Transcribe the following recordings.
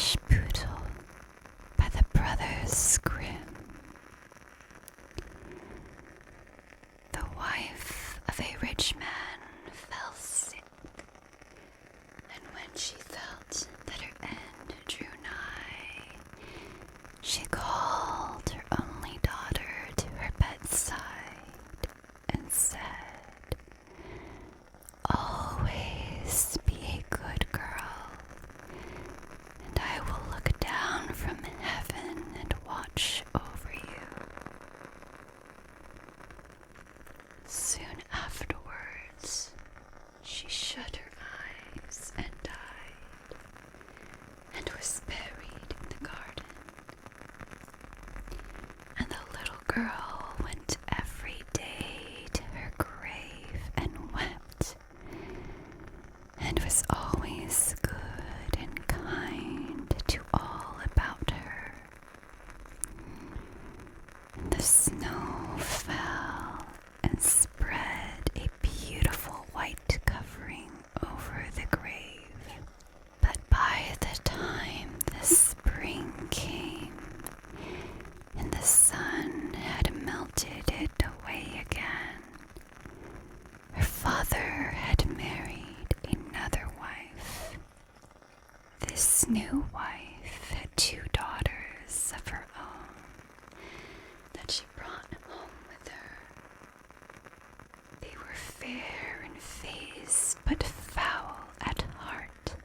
Ashputtel by the Brothers Grimm. The wife of a rich man fell sick, and when she felt that her end drew nigh, she called her only daughter to her bedside and said, "Always be a good girl, and I will look down from heaven and watch over you." Soon afterwards, she shut her eyes and died, and was buried in the garden. And the little girl went every day to her grave and wept, and was always good and kind to all about her. And the snow fell and spread a beautiful white covering over the grave. But by the time the spring came and the sun had melted it away again, her father had married another wife. This new wife had 2 daughters of her own that she brought home with her. They were fair in face, but foul at heart,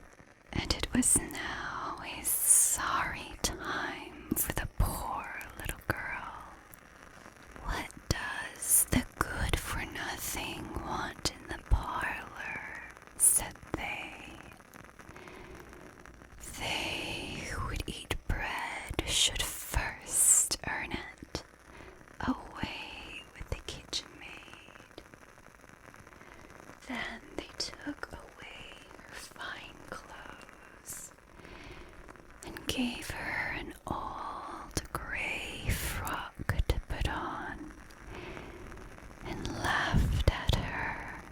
and it was now a sorry time for the poor little girl. "What does the good-for-nothing want in the parlor?" said they. "They who would eat bread should first earn it. Away with the kitchen maid." Then they took away her fine clothes and gave her an old gray frock to put on, and laughed at her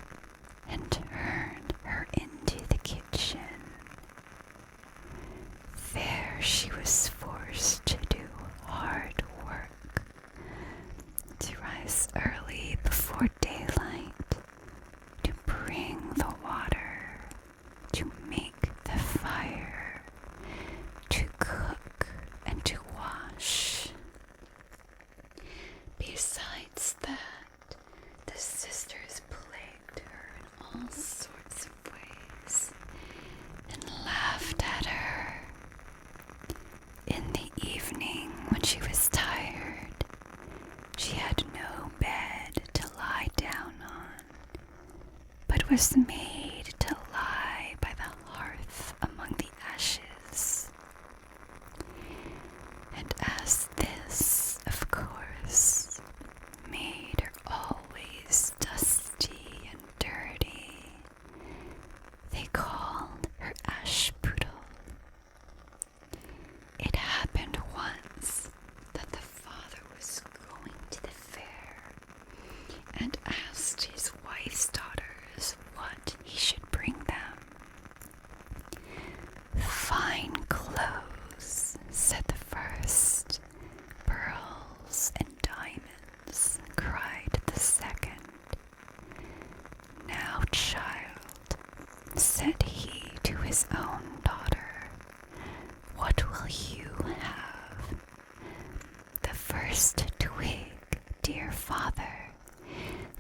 and turned her into the kitchen. There she was forced to do hard work, to rise early before daylight, to bring the water, to make the fire, to cook and to wash. Besides that, the sisters plagued her in all sorts of ways and laughed at her. In the evening, when she was tired, she had no bed to lie down on, but was made to lie by the hearth among the ashes. And as this, of course, made her always dusty and dirty, they called her Ashputtel. It happened once that the father was going to the fair and asked his wife's daughters what he should bring them. "Fine clothes," said the first. "Pearls and diamonds," cried the second. "Now, child," said he to his own daughter, "what will you have?" "The first twig, dear father,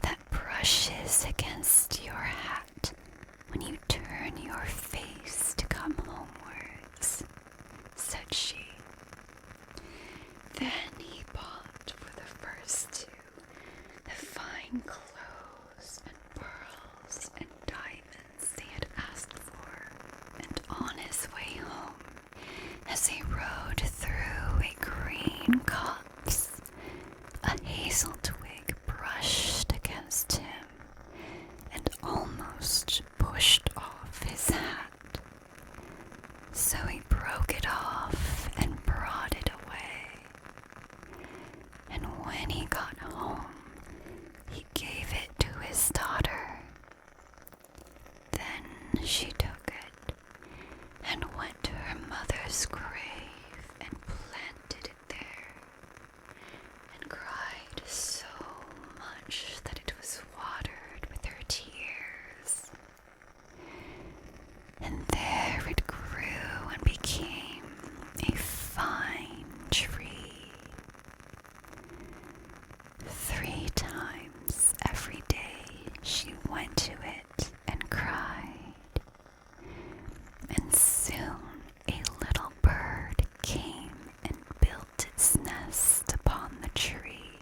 that brushes against your hat when you turn your face to come homewards," said she. Then he bought for the first 2 the fine clothes and pearls and diamonds they had asked for, and on his way home, as he rode through a green copse, a hazel twig brushed against him and almost pushed off his hat. So he broke it off and brought it away. And when he got home, he gave it to his daughter. Then she took it and went to her mother mother's grave and planted it there, and cried so much that it was watered with her tears. And there it grew and became a fine tree. 3 times every day she went to it and cried, and soon a little bird came and built its nest upon the tree,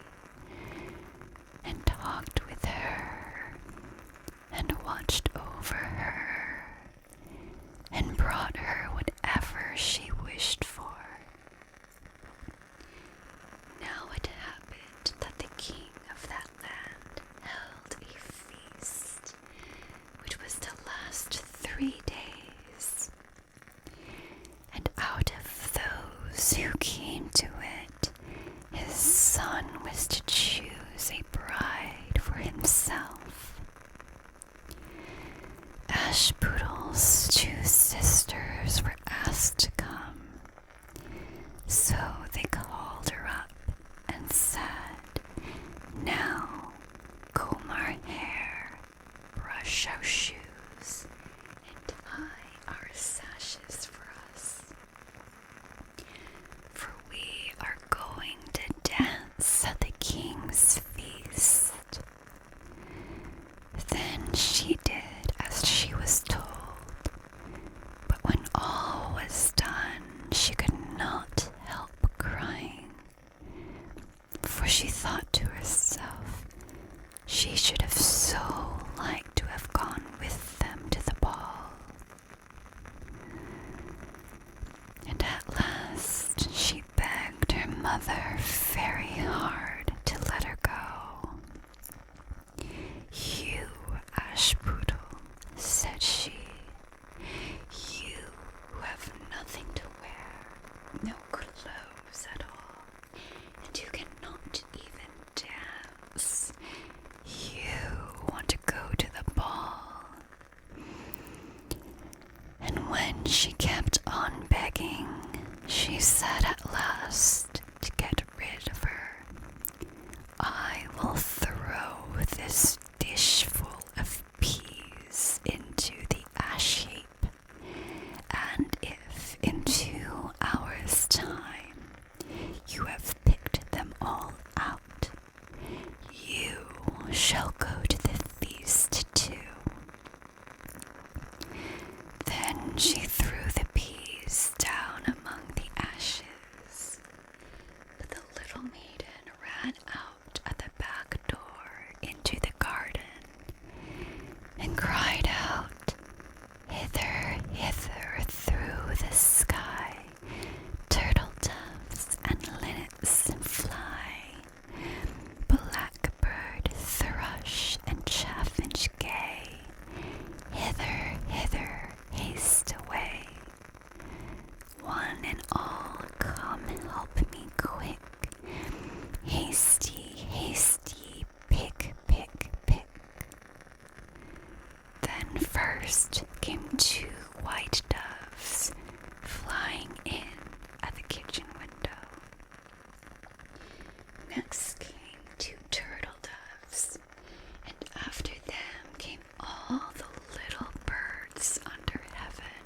and talked with her, and watched over her, and brought her whatever she wished for. Now it happened that the king of that land held a feast, which was to last 3 days. And out of those who came to it, his son was to choose a bride for himself. Ashputtel's 2 sisters were asked to come, so they called her up and said, "Now comb our hair, brush our shoes, and tie our sashes for us, for we are going to dance at the king's feast." Then she did as she was told, but when all was done, she could not help crying, for she thought to herself she should have so liked to have gone with them to the ball. And at last she begged her mother very hard to let her go. "You, Ashputtel," said she, "you who have nothing to wear, no clothes at all, and who cannot even dance, you want to go to the ball." And when she kept on begging, she said at last, to get rid of her, "I will throw this dishful of peas into the ash heap, and if in 2 hours' time you have picked them all out, you shall go to the feast too." Then she threw the peas down among the ashes, but the little maiden ran out at the back door into the garden, and cried out, "Hither, hither through the sky, turtle doves and linnets fly, blackbird, thrush, and chaffinch gay, hither, hither, haste away. One and all, come help me quick, hasty, hasty, pick, pick, pick." Then first came 2 white doves flying in at the kitchen window. Next came 2 turtle doves, and after them came all the little birds under heaven,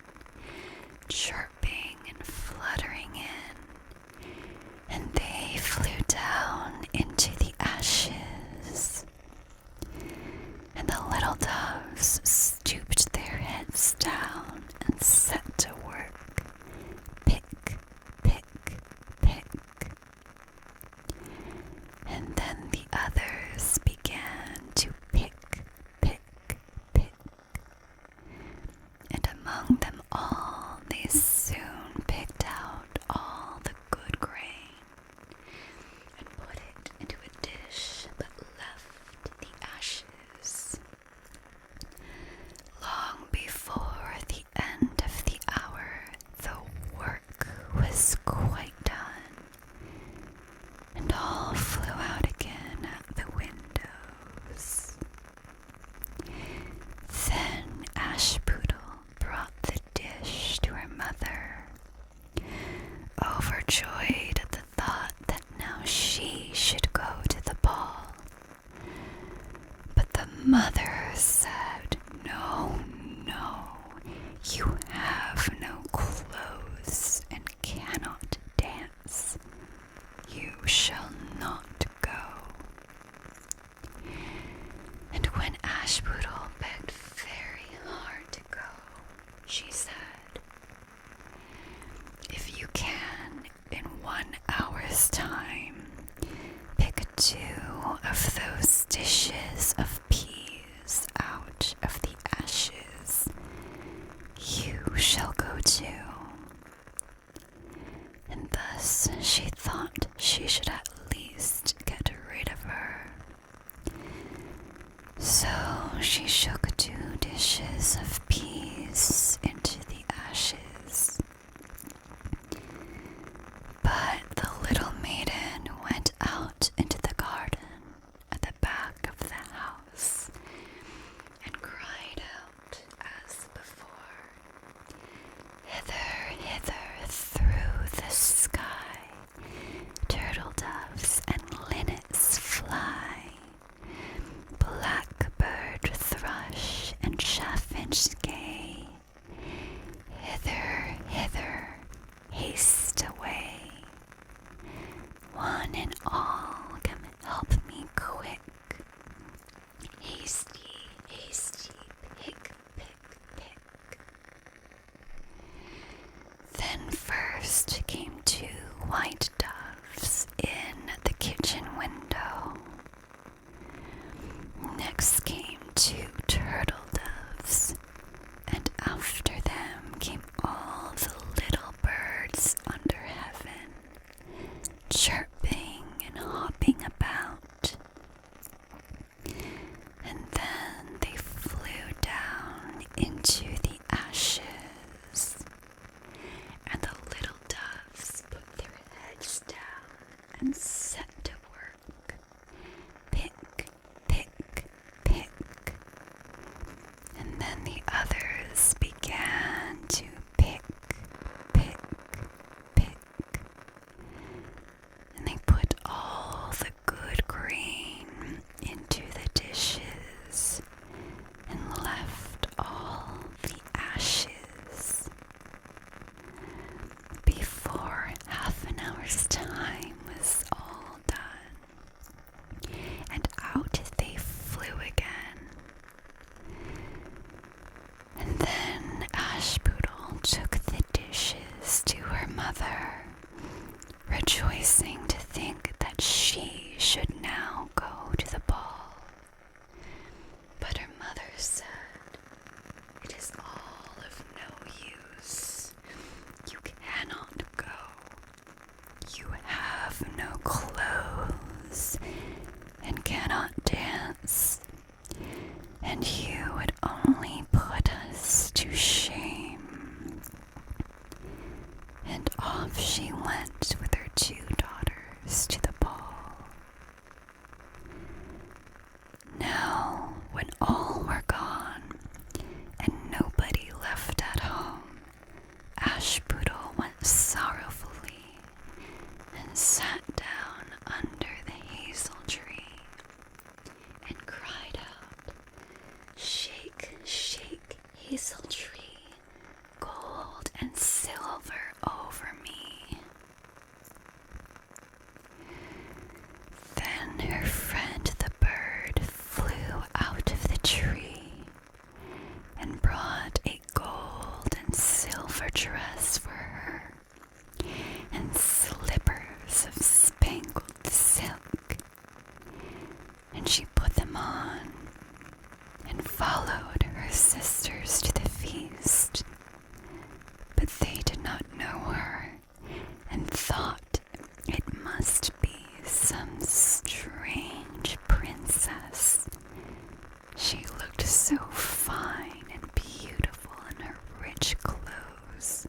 chirping and fluttering in, and they flew down into the ashes. And the little doves stooped their heads down and set to work, pick, pick, pick. And then the others began to pick, pick, pick. And among them all they soon picked out all the good grain, and put it into a dish, but left the ashes. Long before the end of the hour, the work was quite done, and all flew out again at the windows. Then Ashputtel brought the dish to her mother, overjoyed at the thought that now she should go to the ball. But the mother said, "No, no, you have no clothes and cannot dance. You shall not go." And when Ashputtel begged very hard to go, she said, "If you can, in 1 hour's time, pick 2 of those dishes of peas out of the ashes, you shall go too." And thus she thought she should at least get rid of her. So she shook 2 dishes of peas into the ashes. But the little maiden went out into the garden at the back of the house and cried out as before, "Hither, hither, through the sky, turtle doves and linnets fly, blackbird, thrush, and chaffinch gay, hither, hither, haste away. One and all, come help me quick. Hasty, hasty, pick, pick, pick." Then first came 2 white doves in the kitchen window. Next came 2 turtle doves, and after them came all the little birds under heaven, chirping and hopping about. And then they flew down into the ashes, and the little doves put their heads down and set to work. Pick, pick, pick. And then the others began to pick, pick, pick. And they put all the good grain into the dishes and left all the ashes. Before half an hour's time was all done, and out they flew again. And then Ashputtel took the dishes to her mother, rejoicing to think that she should now go to the ball. But her mother said, "It is all of no use. You cannot go. You have no clothes and cannot dance, and you would only put us to shame." And off she went with her 2 daughters to the ball. Now, when all were gone and nobody left at home, Ashputtel went sorrowfully and sat down under the hazel tree and cried out, "Shake, shake, hazel tree, gold and silver over me." Then her friend the bird flew out of the tree and brought a gold and silver dress for her, and slippers of spangled silk, and she put them on and followed her sisters to the feast. But they did not know her and thought it must be some strange princess. She looked so fine and beautiful in her rich clothes.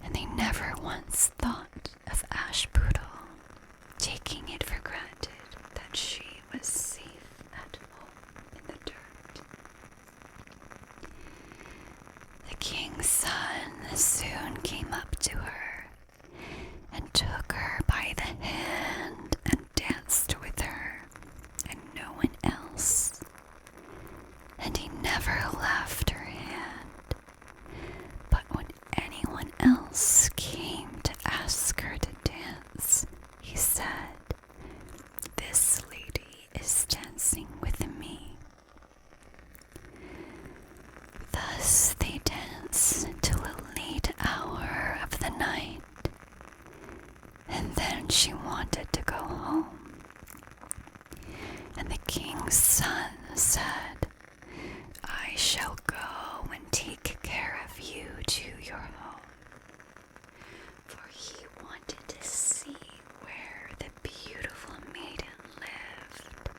And they never once thought of Ashputtel, taking it for granted that she was safe at home in the dirt. The king son soon came up to her and took her by the hand and danced with her and no one else. And he never left her hand. But when anyone else came to ask her to dance, he said, "This lady is dancing with me." Thus they danced till a late hour of the night, and then she wanted to go home. And the king's son said, "I shall go and take care of you to your home." For he wanted to see where the beautiful maiden lived.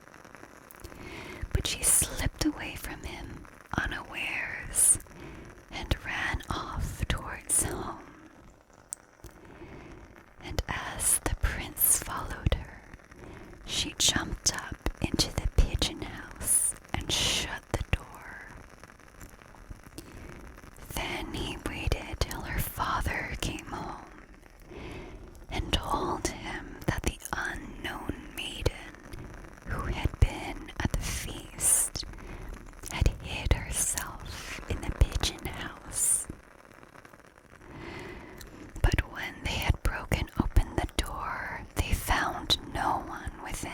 But she slipped away from him unawares and ran off towards home. And as the prince followed her, she jumped up into the pigeon house and shut the door. Then he waited till her father came home and told him that the unknown maiden who had been at the feast had hid herself in the pigeon house. But when they had broken open the door, they found no one within.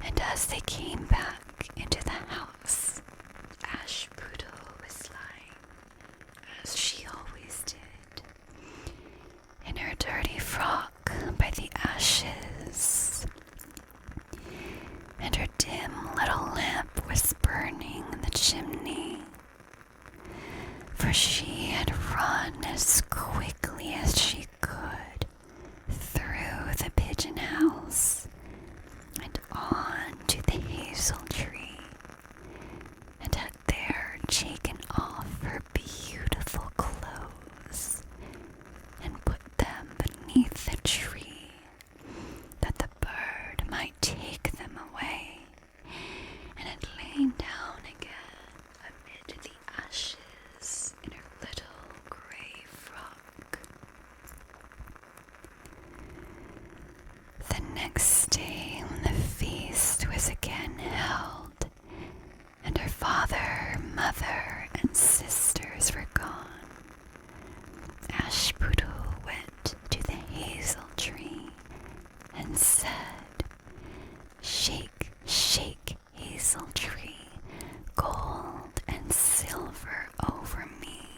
And as they came back into the house, Ashputtel was lying, as she always did, in her dirty frock by the ashes, and her dim little lamp was burning in the chimney, for she had run as quickly as she could through the pigeon house and on to the hazel tree, and had there taken off her beautiful clothes and put them beneath the tree, that the bird might take them away, and had lain down again amid the ashes in her little grey frock. The next day, when the feast was again held, and her father, mother, and sisters were gone, Ashputtel went to the hazel tree and said, "Shake, shake, hazel tree, gold and silver over me."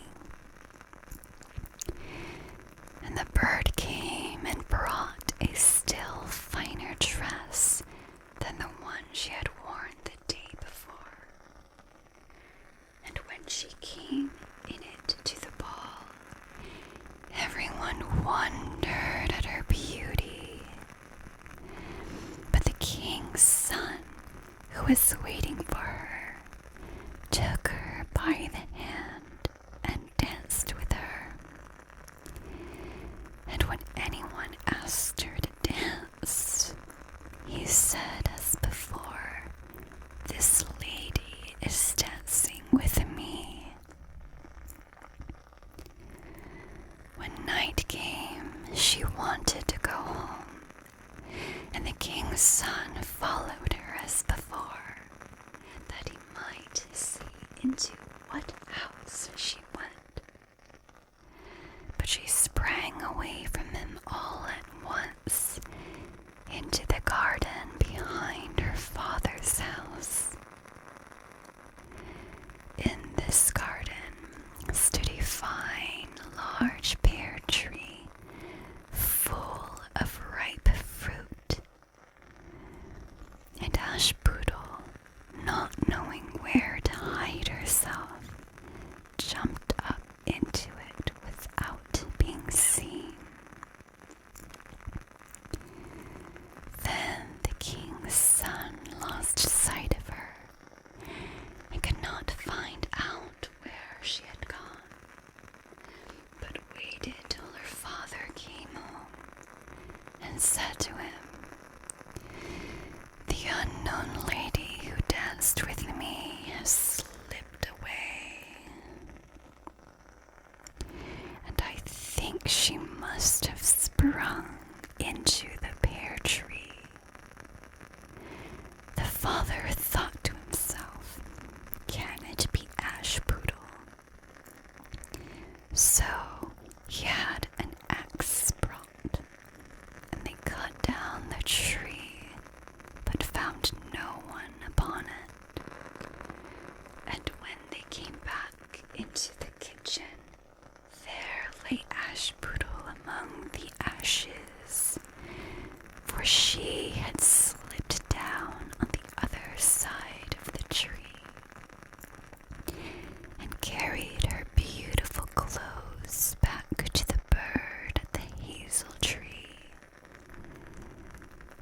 And the bird came and brought a still finer dress than the one she had worn the day before. And when she came in it to the ball, everyone wondered at her beauty. But the king's son, who was waiting for her, took her by the hand and danced with her. And when anyone asked her to dance, he said as before, "This lady is dancing with me." When night came, she wanted to go home, and the king's son followed her as before, that he might see into what house she went. But she sprang away from him all at once into the garden behind her father's house. In this garden stood a fine, large pear tree full of ripe fruit. And Ashputtel, not knowing where to hide herself, jumped up into it without being seen. Then the king's son lost sight of her and could not find out where she had gone, but waited till her father came home and said to him, "The unknown lady who danced with me has slipped away." must have sprung into the pear tree. The father thought to himself, "Can it be Ashputtel?" So he had an axe brought, and they cut down the tree, but found no one upon it. And when they came back into the kitchen, there lay Ashputtel among the ashes, for she had slipped down on the other side of the tree and carried her beautiful clothes back to the bird at the hazel tree,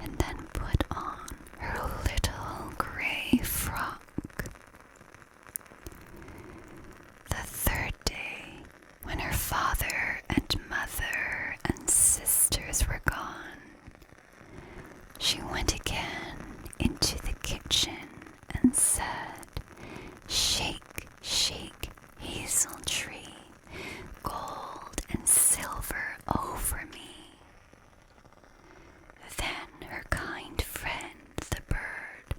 and then put on her little gray frock. The third day, when her father and mother and sisters were gone, she went again into the kitchen and said, "Shake, shake, hazel tree, gold and silver over me." Then her kind friend, the bird,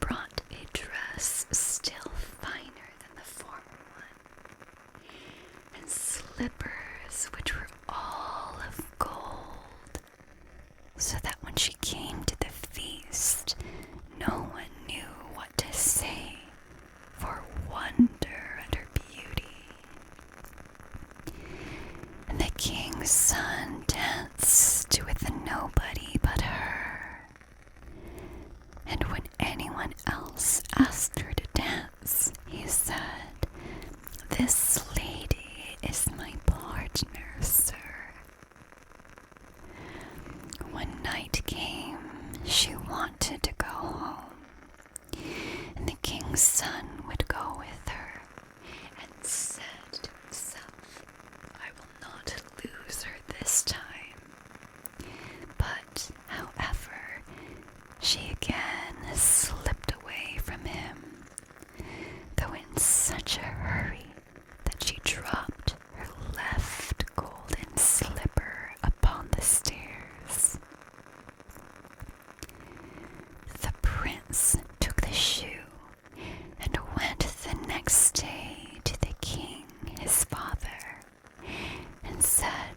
brought a dress still finer than the former one, and slippers which were all of gold, so that when she came to the feast, no one knew what to say for wonder at her beauty. And the king's son danced with nobody but her. And when anyone else asked her to dance, he said, "This lady is my partner, sir." When night came, she wanted to go home, and the king's son would go with her, and said to himself, "I will not lose her this time." But, however, she again slipped away from him, though in such a hurry that she dropped her left golden slipper upon the stairs. The prince took the shoe and went the next day to the king, his father, and said,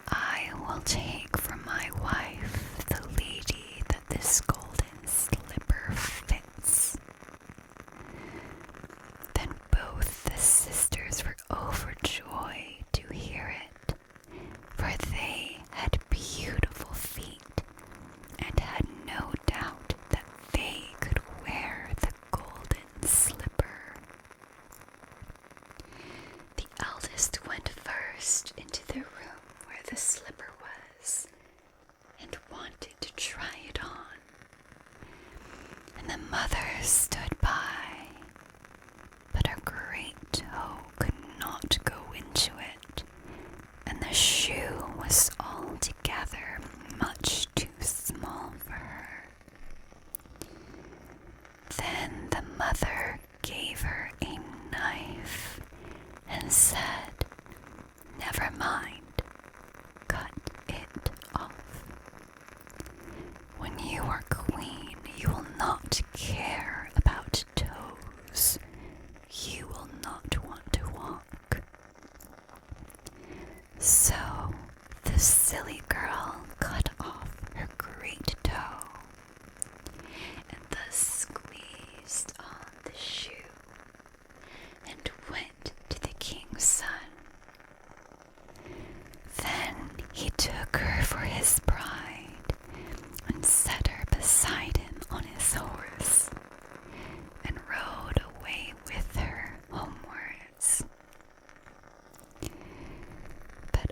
"I will take for my wife the lady that this golden slipper fits." Then both the sisters were overjoyed to hear it, for they had beautiful feet and had no doubt that they could wear the golden slipper. The eldest went first into the room where the slipper was, and wanted to try it on. And the mother stood by, but her great toe could not go into it, and the shoe was altogether much too small for her. Then the mother gave her a knife and said, "Never mind, cut it off. When you are queen, you will not care about toes. You will not want to walk." So the silly girl cut off her great toe, and thus squeezed on the shoe, and went to the king's son. Then he took her for his bride, and set her beside him on his horse, and rode away with her homewards. But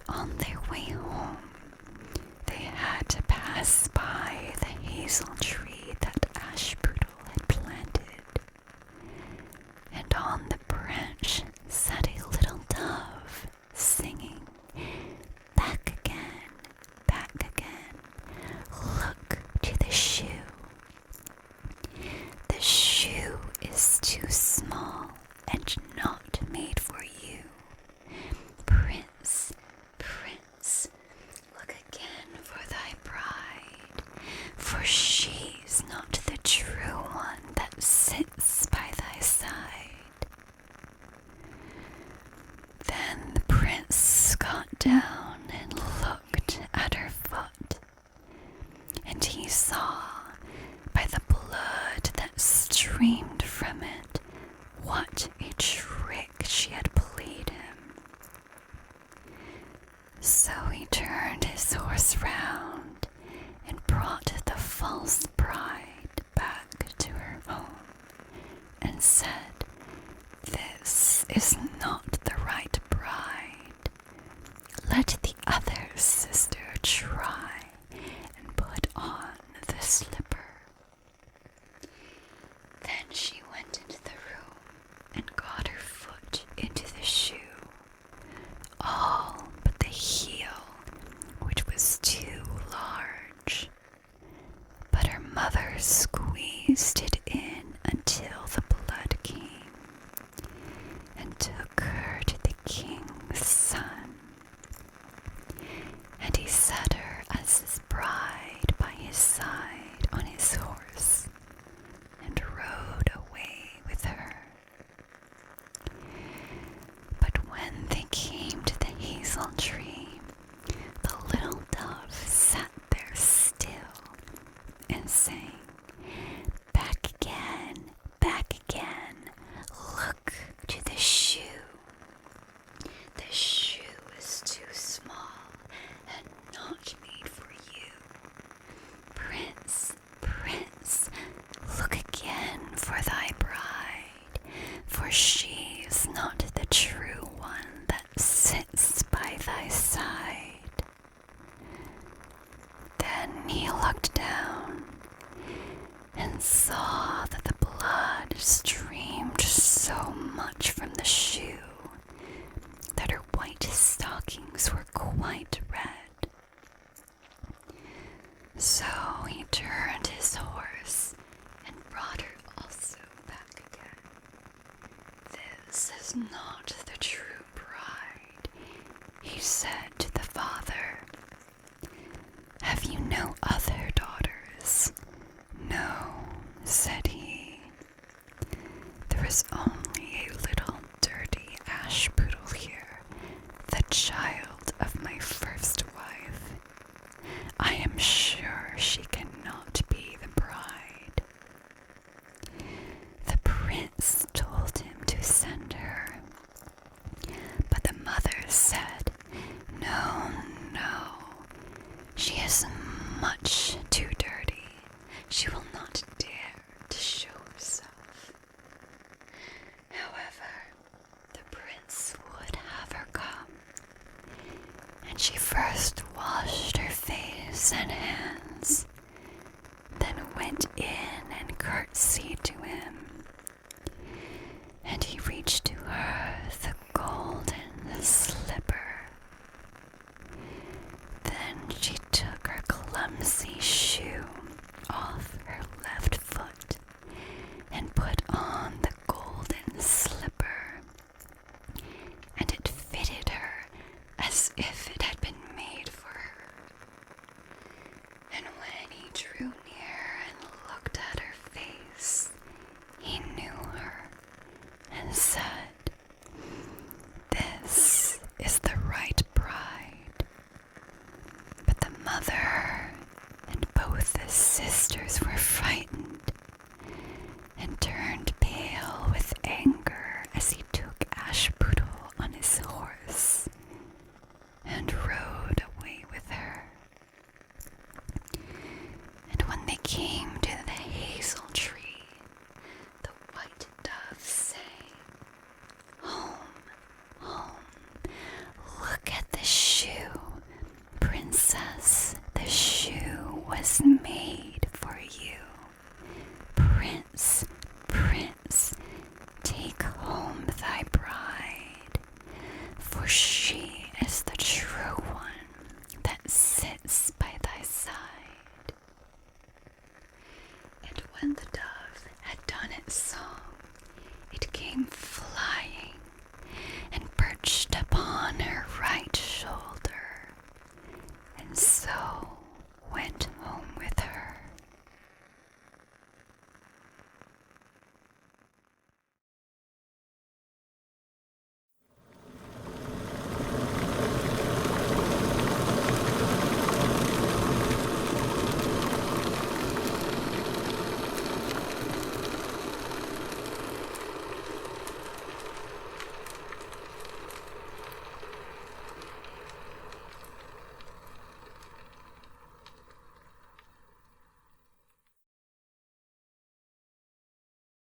down and looked at her foot, and he saw by the blood that streamed from it what a trick she had played him. So he turned his horse round and brought the false bride back to her home and said, "This is not the right bride. Let the other sister try and put on the slipper." Then she went into the room and got her foot into the shoe, all but the heel, which was too large. But her mother squeezed it in until the blood came, and took her to the king's son. And he set her as his bride by his side on his horse, and rode away with her. But when they came to the hazel tree, the little dove sat there still and sang, "Back again, look to the shoe. The shoe is too small and not made for you. Prince, look again for thy bride, for she is not the true one that sits by thy side." Then he looked down and saw that the blood streamed so much from the shoe that her white stockings were quite red. So he turned his horse and brought her also back again. "This is not the true bride," he said to the father. "Have you no other daughters?" "No," said he. "There is only a little dirty Ashputtel here, the child of my first wife. I am sure she cannot be the bride." The prince told him to send her, but the mother said, No, she is much too dirty. She will not dare to show herself. However, the prince would have her come, and she first washed her face and hands, then went in and curtsied to him, and he reached to her the golden slipper. Then she took her clumsy shoe off her left foot and put on the golden slipper, and it fitted her as if it had been made for her. And when he drew near and looked at her face, he knew her and said, "This is the right bride." But the mother and both the sisters were frightened and turned pale with anger as he took Ashputtel on his horse and rode away with her. And when they came to the hazel tree, the white dove sang, Home, look at the shoe, princess, the shoe was made for you. Prince, take home thy bride, for she is the true